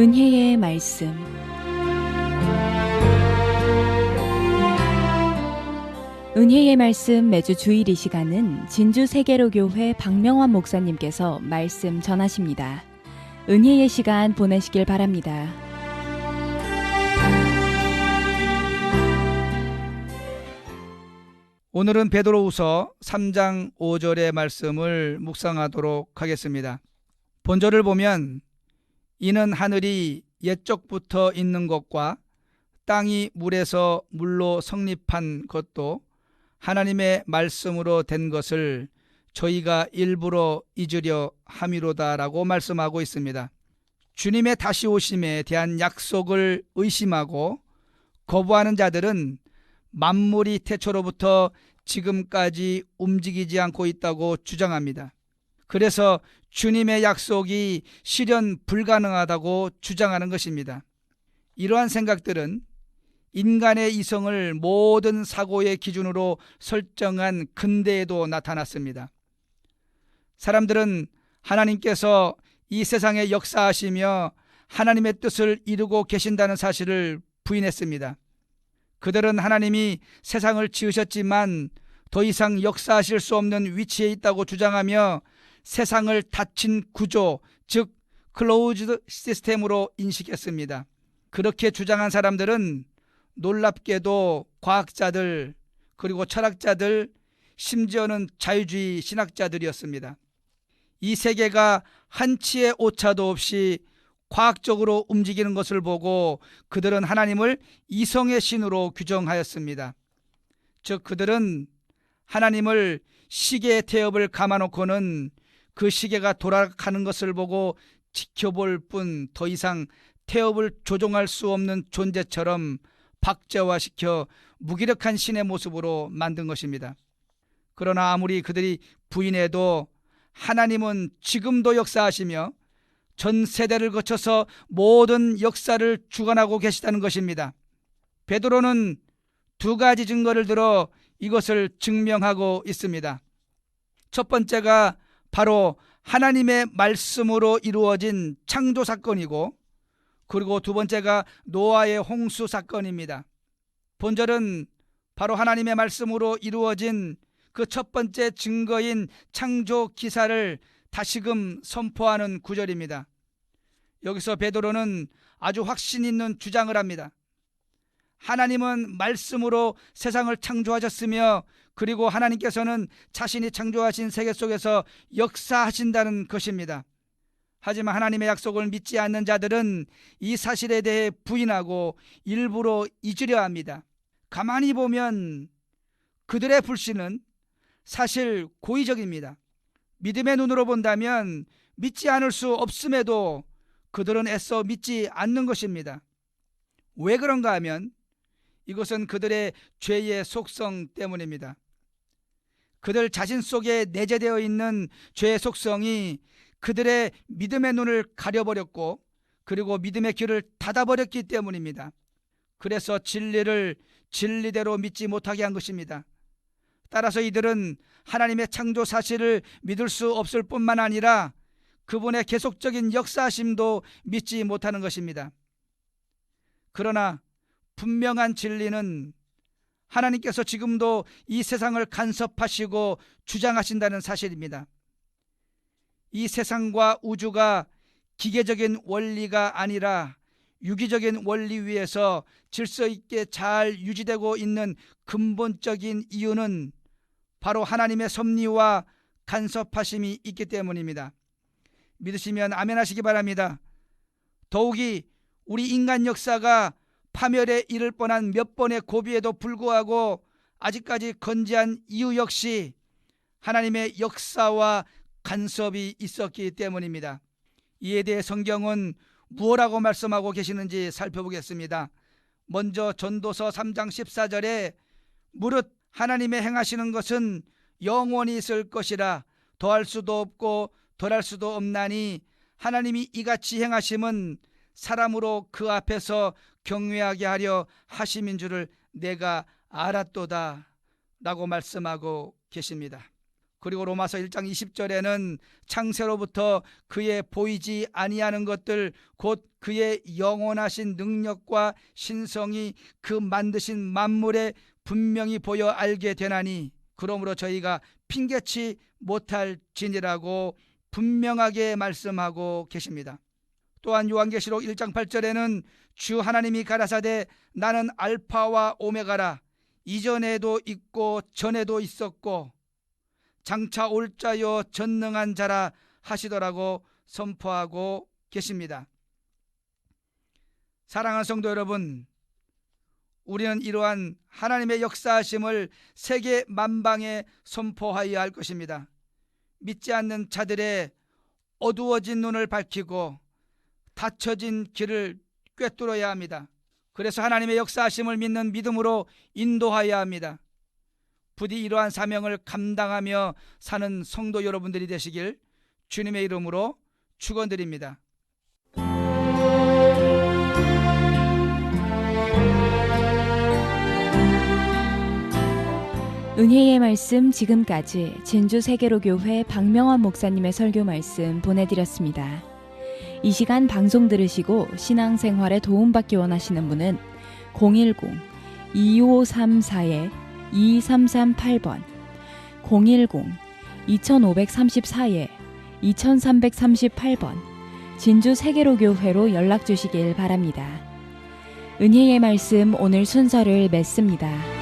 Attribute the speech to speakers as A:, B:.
A: 은혜의 말씀. 은혜의 말씀 매주 주일 이 시간은 진주 세계로교회 박명환 목사님께서 말씀 전하십니다. 은혜의 시간 보내시길 바랍니다.
B: 오늘은 베드로후서 3장 5절의 말씀을 묵상하도록 하겠습니다. 본절을 보면 이는 하늘이 옛적부터 있는 것과 땅이 물에서 물로 성립한 것도 하나님의 말씀으로 된 것을 저희가 일부러 잊으려 함이로다라고 말씀하고 있습니다. 주님의 다시 오심에 대한 약속을 의심하고 거부하는 자들은 만물이 태초로부터 지금까지 움직이지 않고 있다고 주장합니다. 그래서 주님의 약속이 실현 불가능하다고 주장하는 것입니다. 이러한 생각들은 인간의 이성을 모든 사고의 기준으로 설정한 근대에도 나타났습니다. 사람들은 하나님께서 이 세상에 역사하시며 하나님의 뜻을 이루고 계신다는 사실을 부인했습니다. 그들은 하나님이 세상을 지으셨지만 더 이상 역사하실 수 없는 위치에 있다고 주장하며 세상을 닫힌 구조, 즉 클로우즈드 시스템으로 인식했습니다. 그렇게 주장한 사람들은 놀랍게도 과학자들, 그리고 철학자들, 심지어는 자유주의 신학자들이었습니다. 이 세계가 한치의 오차도 없이 과학적으로 움직이는 것을 보고 그들은 하나님을 이성의 신으로 규정하였습니다. 즉 그들은 하나님을 시계의 태엽을 감아놓고는 그 시계가 돌아가는 것을 보고 지켜볼 뿐 더 이상 태엽을 조종할 수 없는 존재처럼 박제화시켜 무기력한 신의 모습으로 만든 것입니다. 그러나 아무리 그들이 부인해도 하나님은 지금도 역사하시며 전 세대를 거쳐서 모든 역사를 주관하고 계시다는 것입니다. 베드로는 두 가지 증거를 들어 이것을 증명하고 있습니다. 첫 번째가 바로 하나님의 말씀으로 이루어진 창조 사건이고, 그리고 두 번째가 노아의 홍수 사건입니다. 본절은 바로 하나님의 말씀으로 이루어진 그 첫 번째 증거인 창조 기사를 다시금 선포하는 구절입니다. 여기서 베드로는 아주 확신 있는 주장을 합니다. 하나님은 말씀으로 세상을 창조하셨으며, 그리고 하나님께서는 자신이 창조하신 세계 속에서 역사하신다는 것입니다. 하지만 하나님의 약속을 믿지 않는 자들은 이 사실에 대해 부인하고 일부러 잊으려 합니다. 가만히 보면 그들의 불신은 사실 고의적입니다. 믿음의 눈으로 본다면 믿지 않을 수 없음에도 그들은 애써 믿지 않는 것입니다. 왜 그런가 하면 이것은 그들의 죄의 속성 때문입니다. 그들 자신 속에 내재되어 있는 죄의 속성이 그들의 믿음의 눈을 가려버렸고, 그리고 믿음의 귀를 닫아버렸기 때문입니다. 그래서 진리를 진리대로 믿지 못하게 한 것입니다. 따라서 이들은 하나님의 창조 사실을 믿을 수 없을 뿐만 아니라 그분의 계속적인 역사하심도 믿지 못하는 것입니다. 그러나 분명한 진리는 하나님께서 지금도 이 세상을 간섭하시고 주장하신다는 사실입니다. 이 세상과 우주가 기계적인 원리가 아니라 유기적인 원리 위에서 질서 있게 잘 유지되고 있는 근본적인 이유는 바로 하나님의 섭리와 간섭하심이 있기 때문입니다. 믿으시면 아멘 하시기 바랍니다. 더욱이 우리 인간 역사가 파멸에 이를 뻔한 몇 번의 고비에도 불구하고 아직까지 건재한 이유 역시 하나님의 역사와 간섭이 있었기 때문입니다. 이에 대해 성경은 무엇라고 말씀하고 계시는지 살펴보겠습니다. 먼저 전도서 3장 14절에 무릇 하나님의 행하시는 것은 영원히 있을 것이라 더할 수도 없고 덜할 수도 없나니 하나님이 이같이 행하심은 사람으로 그 앞에서 경외하게 하려 하심인 줄을 내가 알았도다 라고 말씀하고 계십니다. 그리고 로마서 1장 20절에는 창세로부터 그의 보이지 아니하는 것들 곧 그의 영원하신 능력과 신성이 그 만드신 만물에 분명히 보여 알게 되나니 그러므로 저희가 핑계치 못할지니라고 분명하게 말씀하고 계십니다. 또한 요한계시록 1장 8절에는 주 하나님이 가라사대 나는 알파와 오메가라 이전에도 있고 전에도 있었고 장차 올 자요 전능한 자라 하시더라고 선포하고 계십니다. 사랑하는 성도 여러분, 우리는 이러한 하나님의 역사하심을 세계 만방에 선포하여야 할 것입니다. 믿지 않는 자들의 어두워진 눈을 밝히고 닫혀진 길을 꿰뚫어야 합니다. 그래서 하나님의 역사하심을 믿는 믿음으로 인도하여야 합니다. 부디 이러한 사명을 감당하며 사는 성도 여러분들이 되시길 주님의 이름으로 축원드립니다.
A: 은혜의 말씀 지금까지 진주세계로교회 박명환 목사님의 설교 말씀 보내드렸습니다. 이 시간 방송 들으시고 신앙생활에 도움받기 원하시는 분은 010-2534-2338번 010-2534-2338번 진주세계로교회로 연락주시길 바랍니다. 은혜의 말씀 오늘 순서를 맺습니다.